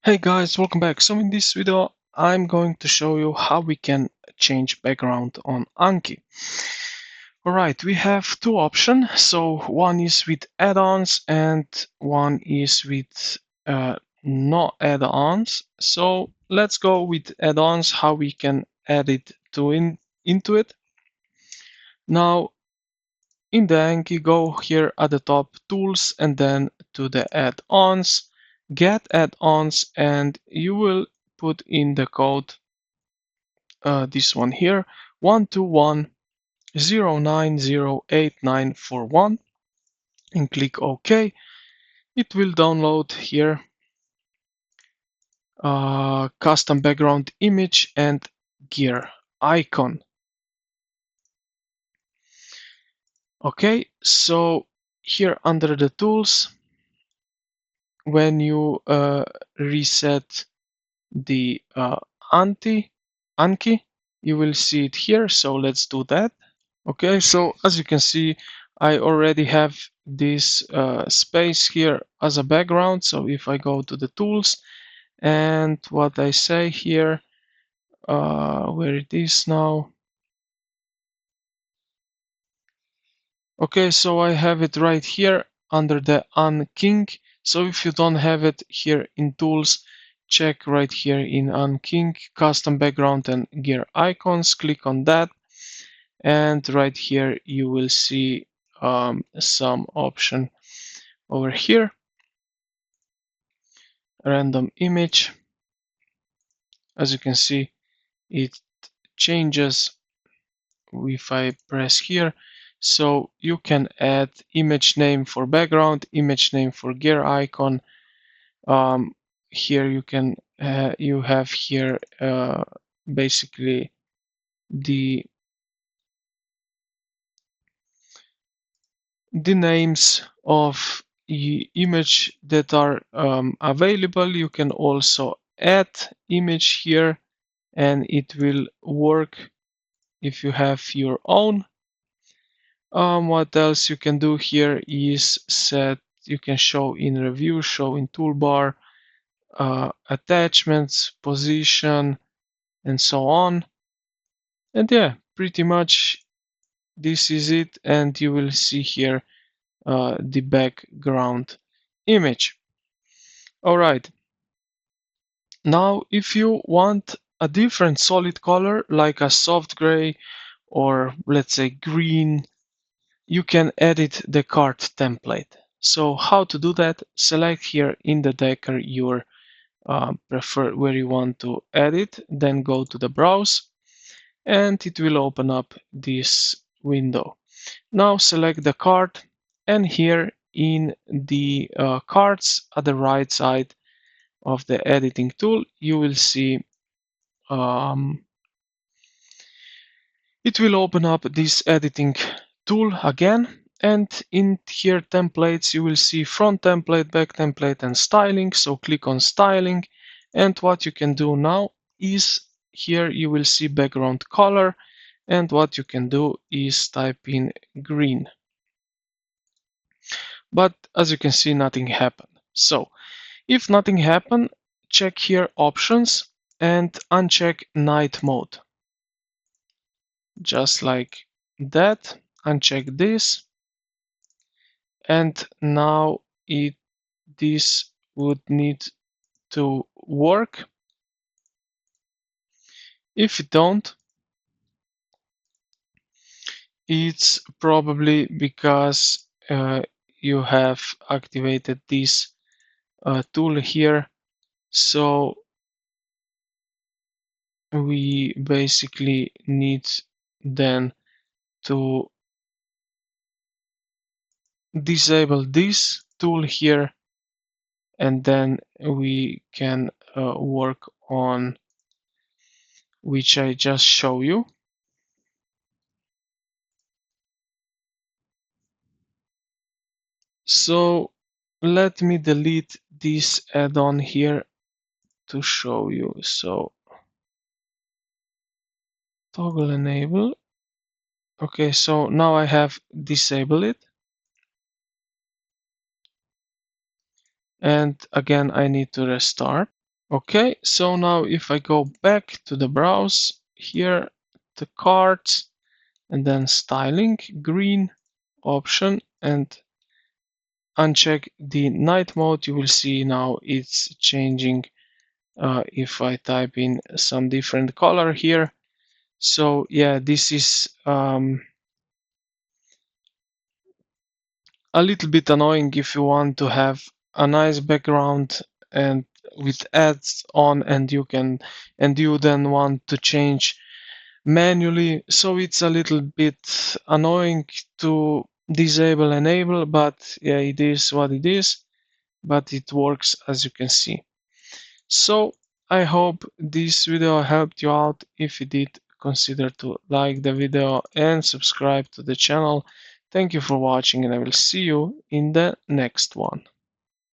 Hey guys, welcome back. So in this video, I'm going to show you how we can change background on Anki. Alright, we have two options. So one is with add-ons and one is with no add-ons. So let's go with add-ons, how we can add it into it. Now in the Anki, go here at the top, tools, and then to the add-ons, get add-ons, and you will put in the code, this one here, 121090891, and click OK. It will download here custom background image and gear icon. Okay, so here under the tools, when you reset the Anki, you will see it here. So let's do that. Okay, so as you can see, I already have this space here as a background. So if I go to the tools and what I say here, where it is now. Okay, so I have it right here under the Anki. So if you don't have it here in tools, check right here in Anki, custom background and gear icons, click on that. And right here, you will see some option over here, random image. As you can see, it changes if I press here. So you can add image name for background, image name for gear icon. Here you can you have here basically the names of image that are available. You can also add image here, and it will work if you have your own. What else you can do here is set, you can show in review, show in toolbar, attachments, position, and so on. And yeah, pretty much this is it. And you will see here the background image. All right. Now, if you want a different solid color, like a soft gray or let's say green, you can edit the card template. So how to do that? Select here in the decker your prefer where you want to edit, then go to the browse, and it will open up this window. Now select the card, and here in the cards at the right side of the editing tool, you will see it will open up this editing tool again. And in here templates, you will see front template, back template, and styling. So click on styling. And what you can do now is here you will see background color. And what you can do is type in green. But as you can see, nothing happened. So if nothing happened, check here options and uncheck night mode. Just like that, uncheck this. And now this would need to work. If it don't, it's probably because you have activated this tool here. So we basically need then to disable this tool here, and then we can work on which I just show you. So let me delete this add-on here to show you. So toggle enable. Okay, so now I have disabled it. And again, I need to restart. Okay, so now if I go back to the browse here, the cards, and then styling, green option, and uncheck the night mode, you will see now it's changing. If I type in some different color here. So yeah, this is a little bit annoying if you want to have a nice background and with ads on, and you then want to change manually. So it's a little bit annoying to disable enable, but yeah, it is what it is, but it works as you can see. So I hope this video helped you out. If it did, consider to like the video and subscribe to the channel. Thank you for watching, and I will see you in the next one.